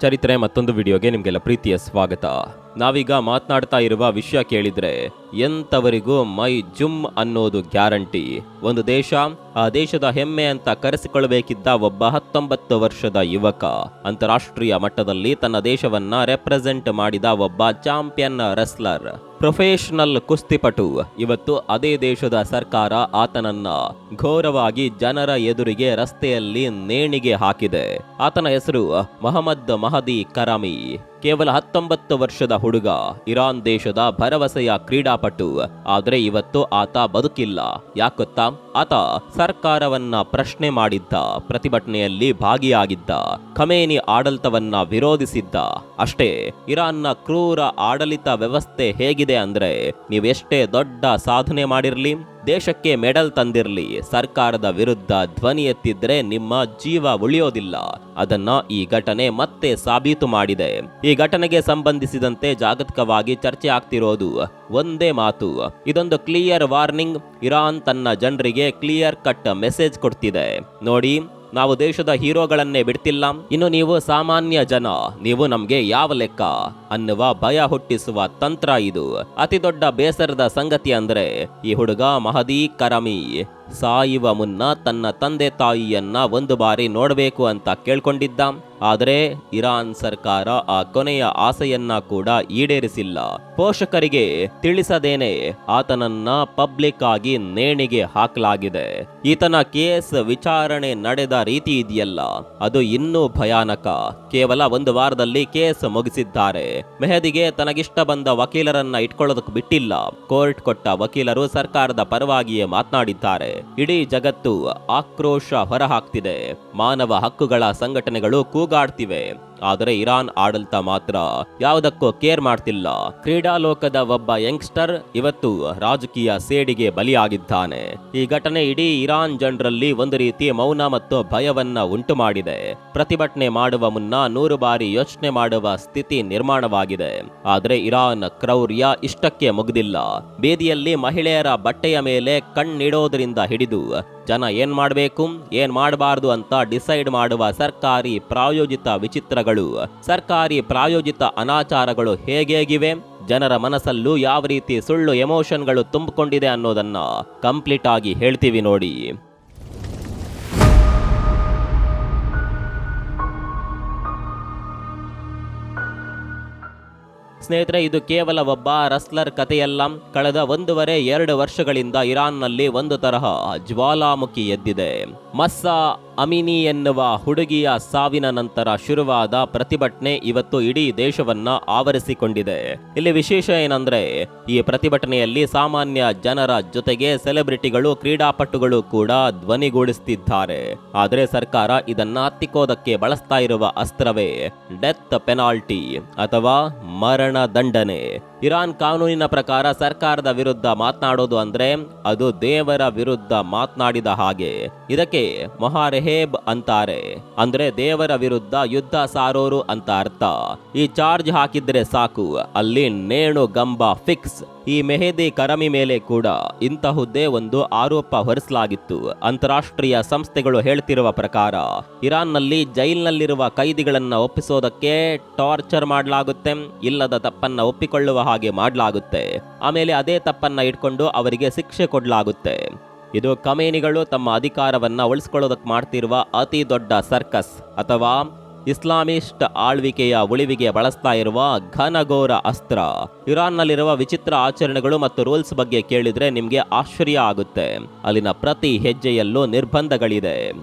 ಚರಿತ್ರೆ ಮತ್ತೊಂದು ವಿಡಿಯೋಗೆ ನಿಮಗೆಲ್ಲ ಪ್ರೀತಿಯ ಸ್ವಾಗತ. ನಾವೀಗ ಮಾತನಾಡ್ತಾ ಇರುವ ವಿಷಯ ಕೇಳಿದ್ರೆ ಎಂತವರಿಗೂ ಮೈ ಜುಮ್ ಅನ್ನೋದು ಗ್ಯಾರಂಟಿ. ಒಂದು ದೇಶ, ಆ ದೇಶದ ಹೆಮ್ಮೆ ಅಂತ ಕರೆಸಿಕೊಳ್ಳಬೇಕಿದ್ದ ಒಬ್ಬ 19 ವರ್ಷದ ಯುವಕ, ಅಂತಾರಾಷ್ಟ್ರೀಯ ಮಟ್ಟದಲ್ಲಿ ತನ್ನ ದೇಶವನ್ನ ರೆಪ್ರೆಸೆಂಟ್ ಮಾಡಿದ ಒಬ್ಬ ಚಾಂಪಿಯನ್ ರೆಸ್ಲರ್, ಪ್ರೊಫೆಷನಲ್ ಕುಸ್ತಿಪಟು. ಇವತ್ತು ಅದೇ ದೇಶದ ಸರ್ಕಾರ ಆತನನ್ನ ಘೋರವಾಗಿ ಜನರ ಎದುರಿಗೆ ರಸ್ತೆಯಲ್ಲಿ ನೇಣಿಗೆ ಹಾಕಿದೆ. ಆತನ ಹೆಸರು ಮೊಹಮ್ಮದ್ ಮಹದಿ ಕರಾಮಿ. ಕೇವಲ 19 ವರ್ಷದ ಹುಡುಗ, ಇರಾನ್ ದೇಶದ ಭರವಸೆಯ ಕ್ರೀಡಾಪಟು. ಆದ್ರೆ ಇವತ್ತು ಆತ ಬದುಕಿಲ್ಲ. ಯಾಕೊತ್ತಾ? ಆತ ಸರ್ಕಾರವನ್ನ ಪ್ರಶ್ನೆ ಮಾಡಿದ್ದ, ಪ್ರತಿಭಟನೆಯಲ್ಲಿ ಭಾಗಿಯಾಗಿದ್ದ, ಖಮೇನಿ ಆಡಳಿತವನ್ನ ವಿರೋಧಿಸಿದ್ದ. ಅಷ್ಟೇ, ಇರಾನ್ನ ಕ್ರೂರ ಆಡಳಿತ ವ್ಯವಸ್ಥೆ ಹೇಗಿದೆ ಅಂದ್ರೆ, ನೀವೆಷ್ಟೇ ದೊಡ್ಡ ಸಾಧನೆ ಮಾಡಿರ್ಲಿ, ದೇಶಕ್ಕೆ ಮೆಡಲ್ ತಂದಿರ್ಲಿ, ಸರ್ಕಾರದ ವಿರುದ್ಧ ಧ್ವನಿ ಎತ್ತಿದ್ರೆ ನಿಮ್ಮ ಜೀವ ಉಳಿಯೋದಿಲ್ಲ. ಅದನ್ನ ಈ ಘಟನೆ ಮತ್ತೆ ಸಾಬೀತು ಮಾಡಿದೆ. ಈ ಘಟನೆಗೆ ಸಂಬಂಧಿಸಿದಂತೆ ಜಾಗತಿಕವಾಗಿ ಚರ್ಚೆ ಆಗ್ತಿರೋದು ಒಂದೇ ಮಾತು. ಇದೊಂದು ಕ್ಲಿಯರ್ ವಾರ್ನಿಂಗ್. ಇರಾನ್ ತನ್ನ ಜನರಿಗೆ ಕ್ಲಿಯರ್ ಕಟ್ ಮೆಸೇಜ್ ಕೊಡ್ತಿದೆ. ನೋಡಿ, ನಾವು ದೇಶದ ಹೀರೋಗಳನ್ನೇ ಬಿಡ್ತಿಲ್ಲ, ಇನ್ನು ನೀವು ಸಾಮಾನ್ಯ ಜನ, ನೀವು ನಮ್ಗೆ ಯಾವ ಲೆಕ್ಕ ಅನ್ನುವ ಭಯ ಹುಟ್ಟಿಸುವ ತಂತ್ರ ಇದು. ಅತಿ ದೊಡ್ಡ ಬೇಸರದ ಸಂಗತಿ ಅಂದ್ರೆ, ಈ ಹುಡುಗ ಮಹದಿ ಕರಾಮಿ ಸಾಯುವ ಮುನ್ನ ತನ್ನ ತಂದೆ ತಾಯಿಯನ್ನ ಒಂದು ಬಾರಿ ನೋಡಬೇಕು ಅಂತ ಕೇಳ್ಕೊಂಡಿದ್ದ. ಆದರೆ ಇರಾನ್ ಸರ್ಕಾರ ಆ ಕೊನೆಯ ಆಸೆಯನ್ನ ಕೂಡ ಈಡೇರಿಸಿಲ್ಲ. ಪೋಷಕರಿಗೆ ತಿಳಿಸದೇನೆ ಆತನನ್ನ ಪಬ್ಲಿಕ್ ಆಗಿ ನೇಣಿಗೆ ಹಾಕಲಾಗಿದೆ. ಈತನ ಕೇಸ್ ವಿಚಾರಣೆ ನಡೆದ ರೀತಿ ಇದೆಯಲ್ಲ, ಅದು ಇನ್ನೂ ಭಯಾನಕ. ಕೇವಲ ಒಂದು ವಾರದಲ್ಲಿ ಕೇಸ್ ಮುಗಿಸಿದ್ದಾರೆ. ಮೆಹದಿಗೆ ತನಗಿಷ್ಟ ಬಂದ ವಕೀಲರನ್ನ ಇಟ್ಕೊಳ್ಳೋದಕ್ಕೆ ಬಿಟ್ಟಿಲ್ಲ. ಕೋರ್ಟ್ ಕೊಟ್ಟ ವಕೀಲರು ಸರ್ಕಾರದ ಪರವಾಗಿಯೇ ಮಾತನಾಡಿದ್ದಾರೆ. ಇಡೀ ಜಗತ್ತು ಆಕ್ರೋಶ ಹೊರಹಾಕ್ತಿದೆ. ಮಾನವ ಹಕ್ಕುಗಳ ಸಂಘಟನೆಗಳು ಕೂಗಾಡ್ತಿವೆ. ಆದರೆ ಇರಾನ್ ಆಡಳಿತ ಮಾತ್ರ ಯಾವುದಕ್ಕೂ ಕೇರ್ ಮಾಡ್ತಿಲ್ಲ. ಕ್ರೀಡಾ ಲೋಕದ ಒಬ್ಬ ಯಂಗ್ಸ್ಟರ್ ಇವತ್ತು ರಾಜಕೀಯ ಸೇಡಿಗೆ ಬಲಿಯಾಗಿದ್ದಾನೆ. ಈ ಘಟನೆ ಇಡೀ ಇರಾನ್ ಜನರಲ್ಲಿ ಒಂದು ರೀತಿ ಮೌನ ಮತ್ತು ಭಯವನ್ನ ಉಂಟು ಮಾಡಿದೆ. ಪ್ರತಿಭಟನೆ ಮಾಡುವ ಮುನ್ನ 100 ಬಾರಿ ಯೋಚನೆ ಮಾಡುವ ಸ್ಥಿತಿ ನಿರ್ಮಾಣವಾಗಿದೆ. ಆದರೆ ಇರಾನ್ ಕ್ರೌರ್ಯ ಇಷ್ಟಕ್ಕೆ ಮುಗಿದಿಲ್ಲ. ಬೀದಿಯಲ್ಲಿ ಮಹಿಳೆಯರ ಬಟ್ಟೆಯ ಮೇಲೆ ಕಣ್ಣಿಡೋದ್ರಿಂದ ಹಿಡಿದು ಜನ ಏನ್ ಮಾಡಬೇಕು, ಏನ್ ಮಾಡಬಾರದು ಅಂತ ಡಿಸೈಡ್ ಮಾಡುವ ಸರ್ಕಾರಿ ಪ್ರಾಯೋಜಿತ ವಿಚಿತ್ರಗಳು, ಸರ್ಕಾರಿ ಪ್ರಾಯೋಜಿತ ಅನಾಚಾರಗಳು ಹೇಗೇಗಿವೆ, ಜನರ ಮನಸ್ಸಲ್ಲೂ ಯಾವ ರೀತಿ ಸುಳ್ಳು ಎಮೋಷನ್ಗಳು ತುಂಬಿಕೊಂಡಿದೆ ಅನ್ನೋದನ್ನ ಕಂಪ್ಲೀಟ್ ಆಗಿ ಹೇಳ್ತೀವಿ ನೋಡಿ. ಸ್ನೇಹಿತರೆ, ಇದು ಕೇವಲ ಒಬ್ಬ ರಸ್ಲರ್ ಕಥೆಯಲ್ಲ. ಕಳೆದ 1.5-2 ವರ್ಷಗಳಿಂದ ಇರಾನ್ನಲ್ಲಿ ಒಂದು ತರಹ ಜ್ವಾಲಾಮುಖಿ ಎದ್ದಿದೆ. ಮಸ್ಸಾ ಅಮಿನಿ ಎನ್ನುವ ಹುಡುಗಿಯ ಸಾವಿನ ನಂತರ ಶುರುವಾದ ಪ್ರತಿಭಟನೆ ಇವತ್ತು ಇಡೀ ದೇಶವನ್ನ ಆವರಿಸಿಕೊಂಡಿದೆ. ಇಲ್ಲಿ ವಿಶೇಷ ಏನಂದ್ರೆ, ಈ ಪ್ರತಿಭಟನೆಯಲ್ಲಿ ಸಾಮಾನ್ಯ ಜನರ ಜೊತೆಗೆ ಸೆಲೆಬ್ರಿಟಿಗಳು, ಕ್ರೀಡಾಪಟುಗಳು ಕೂಡ ಧ್ವನಿಗೂಡಿಸುತ್ತಿದ್ದಾರೆ. ಆದರೆ ಸರ್ಕಾರ ಇದನ್ನ ಹತ್ತಿಕ್ಕೋದಕ್ಕೆ ಬಳಸ್ತಾ ಇರುವ ಅಸ್ತ್ರವೇ ಡೆತ್ ಪೆನಾಲ್ಟಿ ಅಥವಾ ಮರಣ ದಂಡನೆ. ಇರಾನ್ ಕಾನೂನಿನ ಪ್ರಕಾರ ಸರ್ಕಾರದ ವಿರುದ್ಧ ಮಾತನಾಡೋದು ಅಂದ್ರೆ ಅದು ದೇವರ ವಿರುದ್ಧ ಮಾತನಾಡಿದ ಹಾಗೆ. ಇದಕ್ಕೆ ಮೊಹಾರೆಹೇಬ್ ಅಂತಾರೆ. ಅಂದ್ರೆ ದೇವರ ವಿರುದ್ಧ ಯುದ್ಧ ಸಾರೋರು ಅಂತ ಅರ್ಥ. ಈ ಚಾರ್ಜ್ ಹಾಕಿದ್ರೆ ಸಾಕು, ಅಲ್ಲಿ ನೇಣು ಗಂಬ ಫಿಕ್ಸ್. ಈ ಮೆಹದಿ ಕರಾಮಿ ಮೇಲೆ ಕೂಡ ಇಂತಹುದೇ ಒಂದು ಆರೋಪ ಹೊರಿಸಲಾಗಿತ್ತು. ಅಂತಾರಾಷ್ಟ್ರೀಯ ಸಂಸ್ಥೆಗಳು ಹೇಳ್ತಿರುವ ಪ್ರಕಾರ ಇರಾನ್ನಲ್ಲಿ ಜೈಲ್ನಲ್ಲಿರುವ ಕೈದಿಗಳನ್ನ ಒಪ್ಪಿಸೋದಕ್ಕೆ ಟಾರ್ಚರ್ ಮಾಡಲಾಗುತ್ತೆ, ಇಲ್ಲದ ತಪ್ಪನ್ನ ಒಪ್ಪಿಕೊಳ್ಳುವ ಹಾಗೆ ಮಾಡಲಾಗುತ್ತೆ. ಆಮೇಲೆ ಅದೇ ತಪ್ಪನ್ನ ಇಟ್ಕೊಂಡು ಅವರಿಗೆ ಶಿಕ್ಷೆ ಕೊಡಲಾಗುತ್ತೆ. ಇದು ಖಮೇನಿಗಳು ತಮ್ಮ ಅಧಿಕಾರವನ್ನ ಉಳಿಸ್ಕೊಳ್ಳೋದಕ್ಕೆ ಮಾಡ್ತಿರುವ ಅತಿ ದೊಡ್ಡ ಸರ್ಕಸ್ ಅಥವಾ ಇಸ್ಲಾಮಿಸ್ಟ್ ಆಳ್ವಿಕೆಯ ಉಳಿವಿಗೆ ಬಳಸ್ತಾ ಇರುವ ಘನಘೋರ ಅಸ್ತ್ರ. ಇರಾನ್ನಲ್ಲಿರುವ ವಿಚಿತ್ರ ಆಚರಣೆಗಳು ಮತ್ತು ರೂಲ್ಸ್ ಬಗ್ಗೆ ಕೇಳಿದ್ರೆ ನಿಮ್ಗೆ ಆಶ್ಚರ್ಯ ಆಗುತ್ತೆ. ಅಲ್ಲಿನ ಪ್ರತಿ ಹೆಜ್ಜೆಯಲ್ಲೂ ನಿರ್ಬಂಧಗಳಿದೆ.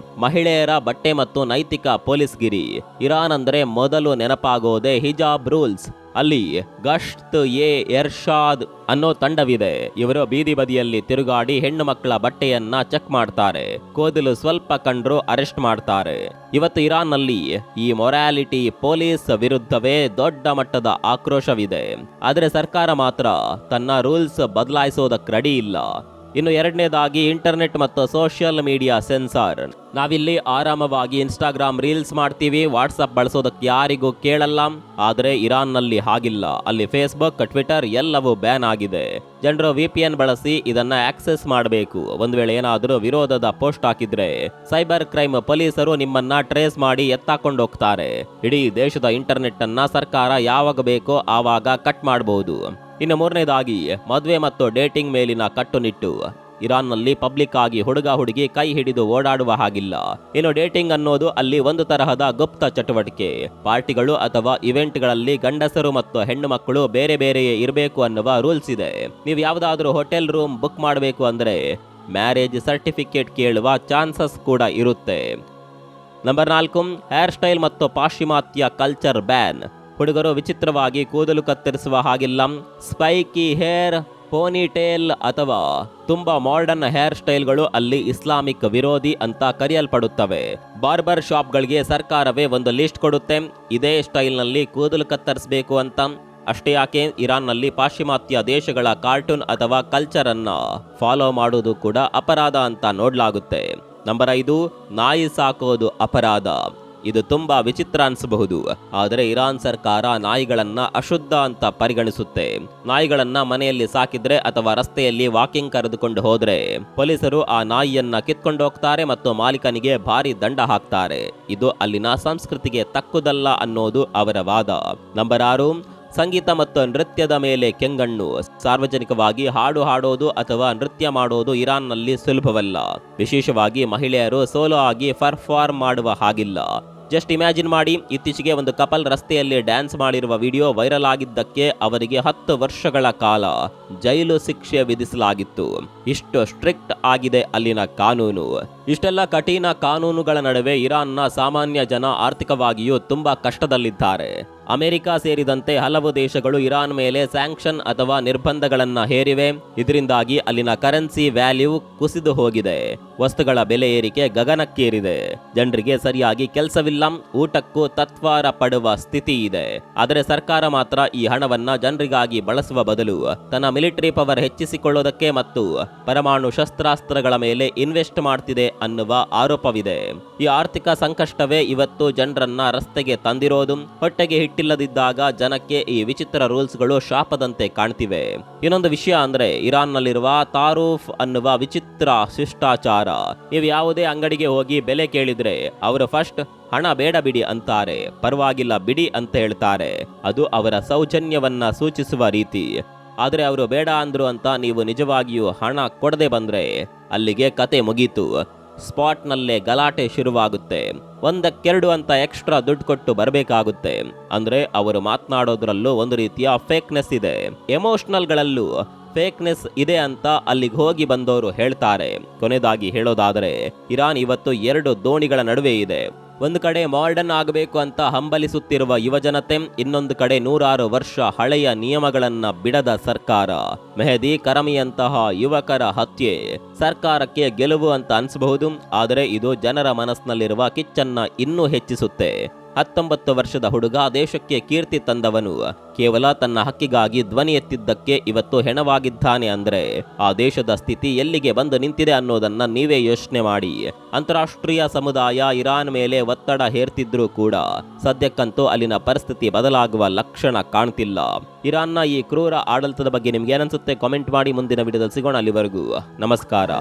ಮಹಿಳೆಯರ ಬಟ್ಟೆ ಮತ್ತು ನೈತಿಕ ಪೊಲೀಸ್ಗಿರಿ. ಇರಾನ್ ಅಂದ್ರೆ ಮೊದಲು ನೆನಪಾಗೋದೇ ಹಿಜಾಬ್ ರೂಲ್ಸ್. ಅಲ್ಲಿ ಗಶ್ತ್ ಎ ಎರ್ಷಾದ್ ಅನ್ನೋ ತಂಡವಿದೆ. ಇವರು ಬೀದಿ ಬದಿಯಲ್ಲಿ ತಿರುಗಾಡಿ ಹೆಣ್ಣು ಮಕ್ಕಳ ಬಟ್ಟೆಯನ್ನ ಚೆಕ್ ಮಾಡ್ತಾರೆ. ಕೂದಲು ಸ್ವಲ್ಪ ಕಂಡ್ರು ಅರೆಸ್ಟ್ ಮಾಡ್ತಾರೆ. ಇವತ್ತು ಇರಾನ್ನಲ್ಲಿ ಈ ಮೊರಾಲಿಟಿ ಪೊಲೀಸ್ ವಿರುದ್ಧವೇ ದೊಡ್ಡ ಮಟ್ಟದ ಆಕ್ರೋಶವಿದೆ. ಆದರೆ ಸರ್ಕಾರ ಮಾತ್ರ ತನ್ನ ರೂಲ್ಸ್ ಬದಲಾಯಿಸೋದಕ್ಕೆ ರೆಡಿ ಇಲ್ಲ. ಇನ್ನು ಎರಡನೇದಾಗಿ ಇಂಟರ್ನೆಟ್ ಮತ್ತು ಸೋಷಿಯಲ್ ಮೀಡಿಯಾ ಸೆನ್ಸಾರ್. ನಾವಿಲ್ಲಿ ಆರಾಮವಾಗಿ ಇನ್ಸ್ಟಾಗ್ರಾಮ್ ರೀಲ್ಸ್ ಮಾಡ್ತೀವಿ, ವಾಟ್ಸಪ್ ಬಳಸೋದಕ್ಕೆ ಯಾರಿಗೂ ಕೇಳಲ್ಲ. ಆದರೆ ಇರಾನ್ನಲ್ಲಿ ಹಾಗಿಲ್ಲ. ಅಲ್ಲಿ ಫೇಸ್ಬುಕ್, ಟ್ವಿಟರ್ ಎಲ್ಲವೂ ಬ್ಯಾನ್ ಆಗಿದೆ. ಜನರು VPN ಬಳಸಿ ಇದನ್ನ ಆಕ್ಸೆಸ್ ಮಾಡಬೇಕು. ಒಂದ್ ವೇಳೆ ಏನಾದರೂ ವಿರೋಧದ ಪೋಸ್ಟ್ ಹಾಕಿದ್ರೆ ಸೈಬರ್ ಕ್ರೈಮ್ ಪೊಲೀಸರು ನಿಮ್ಮನ್ನ ಟ್ರೇಸ್ ಮಾಡಿ ಎತ್ತಾಕೊಂಡು ಹೋಗ್ತಾರೆ. ಇಡೀ ದೇಶದ ಇಂಟರ್ನೆಟ್ ಅನ್ನ ಸರ್ಕಾರ ಯಾವಾಗ ಬೇಕೋ ಆವಾಗ ಕಟ್ ಮಾಡಬಹುದು. ಇನ್ನು ಮೂರನೇದಾಗಿ ಮದುವೆ ಮತ್ತು ಡೇಟಿಂಗ್ ಮೇಲಿನ ಕಟ್ಟುನಿಟ್ಟು. ಇರಾನ್ನಲ್ಲಿ ಪಬ್ಲಿಕ್ ಆಗಿ ಹುಡುಗ ಹುಡುಗಿ ಕೈ ಹಿಡಿದು ಓಡಾಡುವ ಹಾಗಿಲ್ಲ. ಇನ್ನು ಡೇಟಿಂಗ್ ಅನ್ನೋದು ಅಲ್ಲಿ ಒಂದು ತರಹದ ಗುಪ್ತ ಚಟುವಟಿಕೆ. ಪಾರ್ಟಿಗಳು ಅಥವಾ ಇವೆಂಟ್ಗಳಲ್ಲಿ ಗಂಡಸರು ಮತ್ತು ಹೆಣ್ಣು ಮಕ್ಕಳು ಬೇರೆ ಬೇರೆಯೇ ಇರಬೇಕು ಅನ್ನುವ ರೂಲ್ಸ್ ಇದೆ. ನೀವು ಯಾವುದಾದ್ರೂ ಹೋಟೆಲ್ ರೂಮ್ ಬುಕ್ ಮಾಡಬೇಕು ಅಂದ್ರೆ ಮ್ಯಾರೇಜ್ ಸರ್ಟಿಫಿಕೇಟ್ ಕೇಳುವ ಚಾನ್ಸಸ್ ಕೂಡ ಇರುತ್ತೆ. ನಂಬರ್ 4, ಹೇರ್ ಸ್ಟೈಲ್ ಮತ್ತು ಪಾಶ್ಚಿಮಾತ್ಯ ಕಲ್ಚರ್ ಬ್ಯಾನ್. ಹುಡುಗರು ವಿಚಿತ್ರವಾಗಿ ಕೂದಲು ಕತ್ತರಿಸುವ ಹಾಗಿಲ್ಲ. ಸ್ಪೈಕಿ ಹೇರ್, ಪೋನಿಟೇಲ್ ಅಥವಾ ತುಂಬಾ ಮಾಡರ್ನ್ ಹೇರ್ ಸ್ಟೈಲ್ಗಳು ಅಲ್ಲಿ ಇಸ್ಲಾಮಿಕ್ ವಿರೋಧಿ ಅಂತ ಕರೆಯಲ್ಪಡುತ್ತವೆ. ಬಾರ್ಬರ್ ಶಾಪ್ಗಳಿಗೆ ಸರ್ಕಾರವೇ ಒಂದು ಲಿಸ್ಟ್ ಕೊಡುತ್ತೆ, ಇದೇ ಸ್ಟೈಲ್ನಲ್ಲಿ ಕೂದಲು ಕತ್ತರಿಸಬೇಕು ಅಂತ. ಅಷ್ಟೇ ಯಾಕೆ, ಇರಾನ್ನಲ್ಲಿ ಪಾಶ್ಚಿಮಾತ್ಯ ದೇಶಗಳ ಕಾರ್ಟೂನ್ ಅಥವಾ ಕಲ್ಚರ್ ಅನ್ನ ಫಾಲೋ ಮಾಡುವುದು ಕೂಡ ಅಪರಾಧ ಅಂತ ನೋಡಲಾಗುತ್ತೆ. ನಂಬರ್ 5, ನಾಯಿ ಸಾಕೋದು ಅಪರಾಧ. ಇದು ತುಂಬಾ ವಿಚಿತ್ರ ಅನಿಸಬಹುದು, ಆದರೆ ಇರಾನ್ ಸರ್ಕಾರ ನಾಯಿಗಳನ್ನ ಅಶುದ್ಧ ಅಂತ ಪರಿಗಣಿಸುತ್ತೆ. ನಾಯಿಗಳನ್ನ ಮನೆಯಲ್ಲಿ ಸಾಕಿದ್ರೆ ಅಥವಾ ರಸ್ತೆಯಲ್ಲಿ ವಾಕಿಂಗ್ ಕರೆದುಕೊಂಡು ಹೋದ್ರೆ ಪೊಲೀಸರು ಆ ನಾಯಿಯನ್ನ ಕಿತ್ಕೊಂಡು ಹೋಗ್ತಾರೆ ಮತ್ತು ಮಾಲೀಕನಿಗೆ ಭಾರಿ ದಂಡ ಹಾಕ್ತಾರೆ. ಇದು ಅಲ್ಲಿನ ಸಂಸ್ಕೃತಿಗೆ ತಕ್ಕುದಲ್ಲ ಅನ್ನೋದು ಅವರ ವಾದ. ನಂಬರ್ 6, ಸಂಗೀತ ಮತ್ತು ನೃತ್ಯದ ಮೇಲೆ ಕೆಂಗಣ್ಣು. ಸಾರ್ವಜನಿಕವಾಗಿ ಹಾಡು ಹಾಡೋದು ಅಥವಾ ನೃತ್ಯ ಮಾಡೋದು ಇರಾನ್ನಲ್ಲಿ ಸುಲಭವಲ್ಲ. ವಿಶೇಷವಾಗಿ ಮಹಿಳೆಯರು ಸೋಲೋ ಆಗಿ ಪರ್ಫಾರ್ಮ್ ಮಾಡುವ ಹಾಗಿಲ್ಲ. ಜಸ್ಟ್ ಇಮ್ಯಾಜಿನ್ ಮಾಡಿ, ಇತ್ತೀಚೆಗೆ ಒಂದು ಕಪಲ್ ರಸ್ತೆಯಲ್ಲಿ ಡ್ಯಾನ್ಸ್ ಮಾಡಿರುವ ವಿಡಿಯೋ ವೈರಲ್ ಆಗಿದ್ದಕ್ಕೆ ಅವರಿಗೆ 10 ವರ್ಷಗಳ ಕಾಲ ಜೈಲು ಶಿಕ್ಷೆ ವಿಧಿಸಲಾಗಿತ್ತು. ಇಷ್ಟು ಸ್ಟ್ರಿಕ್ಟ್ ಆಗಿದೆ ಅಲ್ಲಿನ ಕಾನೂನು. ಇಷ್ಟೆಲ್ಲ ಕಠಿಣ ಕಾನೂನುಗಳ ನಡುವೆ ಇರಾನ್ನ ಸಾಮಾನ್ಯ ಜನ ಆರ್ಥಿಕವಾಗಿಯೂ ತುಂಬಾ ಕಷ್ಟದಲ್ಲಿದ್ದಾರೆ. ಅಮೆರಿಕ ಸೇರಿದಂತೆ ಹಲವು ದೇಶಗಳು ಇರಾನ್ ಮೇಲೆ ಸ್ಯಾಂಕ್ಷನ್ ಅಥವಾ ನಿರ್ಬಂಧಗಳನ್ನ ಹೇರಿವೆ. ಇದರಿಂದಾಗಿ ಅಲ್ಲಿನ ಕರೆನ್ಸಿ ವ್ಯಾಲ್ಯೂ ಕುಸಿದು ಹೋಗಿದೆ. ವಸ್ತುಗಳ ಬೆಲೆ ಏರಿಕೆ ಗಗನಕ್ಕೇರಿದೆ. ಜನರಿಗೆ ಸರಿಯಾಗಿ ಕೆಲಸವಿಲ್ಲ, ಊಟಕ್ಕೂ ತತ್ವಾರ ಪಡುವ ಸ್ಥಿತಿ ಇದೆ. ಆದರೆ ಸರ್ಕಾರ ಮಾತ್ರ ಈ ಹಣವನ್ನ ಜನರಿಗಾಗಿ ಬಳಸುವ ಬದಲು ತನ್ನ ಮಿಲಿಟರಿ ಪವರ್ ಹೆಚ್ಚಿಸಿಕೊಳ್ಳೋದಕ್ಕೆ ಮತ್ತು ಪರಮಾಣು ಶಸ್ತ್ರಾಸ್ತ್ರಗಳ ಮೇಲೆ ಇನ್ವೆಸ್ಟ್ ಮಾಡ್ತಿದೆ ಅನ್ನುವ ಆರೋಪವಿದೆ. ಈ ಆರ್ಥಿಕ ಸಂಕಷ್ಟವೇ ಇವತ್ತು ಜನರನ್ನ ರಸ್ತೆಗೆ ತಂದಿರೋದು. ಹೊಟ್ಟೆಗೆ ಹಿಟ್ಟಿಲ್ಲದಿದ್ದಾಗ ಜನಕ್ಕೆ ಈ ವಿಚಿತ್ರ ರೂಲ್ಸ್ಗಳು ಶಾಪದಂತೆ ಕಾಣ್ತಿವೆ. ಇನ್ನೊಂದು ವಿಷಯ ಅಂದ್ರೆ ಇರಾನ್ನಲ್ಲಿರುವ ತಾರೂಫ್ ಅನ್ನುವ ವಿಚಿತ್ರ ಶಿಷ್ಟಾಚಾರ. ನೀವು ಯಾವುದೇ ಅಂಗಡಿಗೆ ಹೋಗಿ ಬೆಲೆ ಕೇಳಿದ್ರೆ ಅವರು ಫಸ್ಟ್ ಹಣ ಬೇಡ ಬಿಡಿ ಅಂತಾರೆ, ಪರವಾಗಿಲ್ಲ ಬಿಡಿ ಅಂತ ಹೇಳ್ತಾರೆ. ಅದು ಅವರ ಸೌಜನ್ಯವನ್ನ ಸೂಚಿಸುವ ರೀತಿ. ಆದರೆ ಅವರು ಬೇಡ ಅಂದ್ರು ಅಂತ ನೀವು ನಿಜವಾಗಿಯೂ ಹಣ ಕೊಡದೆ ಬಂದ್ರೆ ಅಲ್ಲಿಗೆ ಕತೆ ಮುಗೀತು. ಸ್ಪಾಟ್ನಲ್ಲೇ ಗಲಾಟೆ ಶುರುವಾಗುತ್ತೆ. 1-2 ಅಂತ ಎಕ್ಸ್ಟ್ರಾ ದುಡ್ಡು ಕೊಟ್ಟು ಬರಬೇಕಾಗುತ್ತೆ. ಅಂದ್ರೆ ಅವರು ಮಾತನಾಡೋದ್ರಲ್ಲೂ ಒಂದು ರೀತಿಯ ಫೇಕ್ನೆಸ್ ಇದೆ. ಎಮೋಷನಲ್ಗಳಲ್ಲೂ ಫೇಕ್ನೆಸ್ ಇದೆ ಅಂತ ಅಲ್ಲಿಗೆ ಹೋಗಿ ಬಂದವರು ಹೇಳ್ತಾರೆ. ಕೊನೆಯದಾಗಿ ಹೇಳೋದಾದರೆ ಇರಾನ್ ಇವತ್ತು 2 ದೋಣಿಗಳ ನಡುವೆ ಇದೆ. ಒಂದು ಕಡೆ ಮಾಡರ್ನ್ ಆಗಬೇಕು ಅಂತ ಹಂಬಲಿಸುತ್ತಿರುವ ಯುವಜನತೆ, ಇನ್ನೊಂದು ಕಡೆ 100 ವರ್ಷ ಹಳೆಯ ನಿಯಮಗಳನ್ನ ಬಿಡದ ಸರ್ಕಾರ. ಮೆಹದಿ ಕರಮಿಯಂತಹ ಯುವಕರ ಹತ್ಯೆ ಸರ್ಕಾರಕ್ಕೆ ಗೆಲುವು ಅಂತ ಅನಿಸಬಹುದು, ಆದರೆ ಇದು ಜನರ ಮನಸ್ಸಿನಲ್ಲಿರುವ ಕಿಚ್ಚನ್ನ ಇನ್ನೂ ಹೆಚ್ಚಿಸುತ್ತೆ. 19 ವರ್ಷದ ಹುಡುಗ ದೇಶಕ್ಕೆ ಕೀರ್ತಿ ತಂದವನು ಕೇವಲ ತನ್ನ ಹಕ್ಕಿಗಾಗಿ ಧ್ವನಿ ಎತ್ತಿದ್ದಕ್ಕೆ ಇವತ್ತು ಹೆಣವಾಗಿದ್ದಾನೆ ಅಂದ್ರೆ ಆ ದೇಶದ ಸ್ಥಿತಿ ಎಲ್ಲಿಗೆ ಬಂದು ನಿಂತಿದೆ ಅನ್ನೋದನ್ನ ನೀವೇ ಯೋಚನೆ ಮಾಡಿ. ಅಂತಾರಾಷ್ಟ್ರೀಯ ಸಮುದಾಯ ಇರಾನ್ ಮೇಲೆ ಒತ್ತಡ ಹೇರ್ತಿದ್ರೂ ಕೂಡ ಸದ್ಯಕ್ಕಂತೂ ಅಲ್ಲಿನ ಪರಿಸ್ಥಿತಿ ಬದಲಾಗುವ ಲಕ್ಷಣ ಕಾಣ್ತಿಲ್ಲ. ಇರಾನ್ನ ಈ ಕ್ರೂರ ಆಡಳಿತದ ಬಗ್ಗೆ ನಿಮ್ಗೆ ಏನನ್ಸುತ್ತೆ ಕಾಮೆಂಟ್ ಮಾಡಿ. ಮುಂದಿನ ವಿಡಿಯೋದಲ್ಲಿ ಸಿಗೋಣ. ಅಲ್ಲಿವರೆಗೂ ನಮಸ್ಕಾರ.